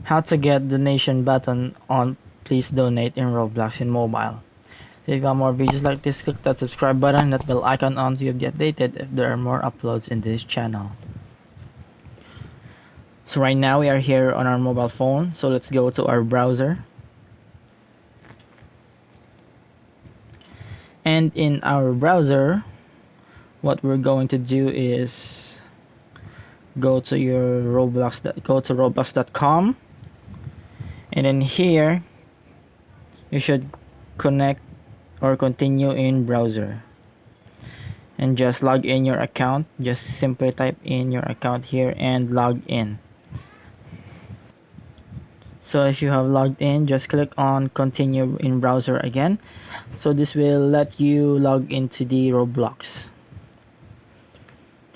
How to get donation button on Please Donate in Roblox in mobile. So if you got more videos like this, click that subscribe button, that bell icon on so you'll be updated if there are more uploads in this channel. So right now we are here on our mobile phone, so let's go to our browser. And in our browser, what we're going to do is go to roblox.com, and then here you should connect or continue in browser and just log in your account. Just simply type in your account here and log in. So if you have logged in, just click on continue in browser again. So this will let you log into the Roblox.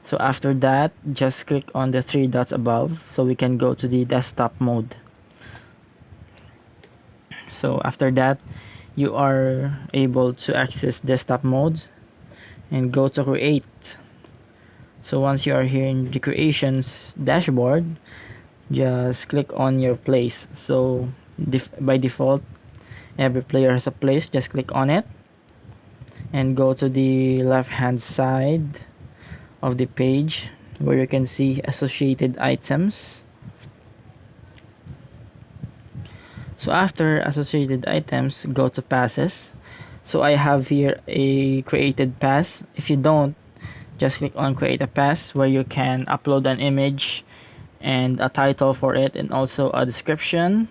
So after that, just click on the three dots above so we can go to the desktop mode. So after that, you are able to access desktop mode and go to create. So once you are here in the creations dashboard, just click on your place. So by default, every player has a place. Just click on it and go to the left hand side of the page where you can see associated items. So after associated items, go to passes. So I have here a created pass. If you don't, just click on create a pass where you can upload an image and a title for it and also a description.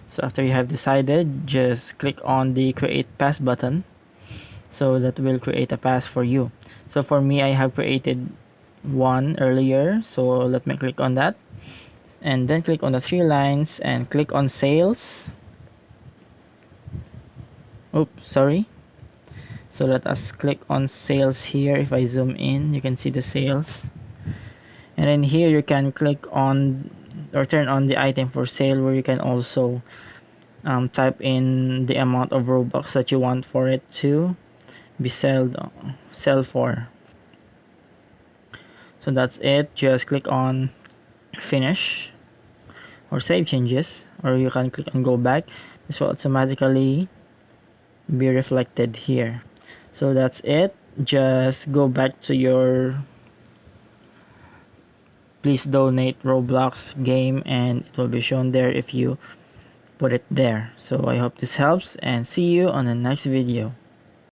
So after you have decided, just click on the create pass button, so that will create a pass for you. So for me, I have created one earlier, so let me click on that and then click on the three lines and click on sales. Oops, sorry. So let us click on sales here. If I zoom in, you can see the sales. And then here you can click on or turn on the item for sale, where you can also type in the amount of Robux that you want for it to be sell for. So that's it. Just click on finish or save changes, or you can click on go back. This will automatically be reflected here. So that's it. Just go back to your Please Donate Roblox game and it will be shown there if you put it there. So I hope this helps and see you on the next video.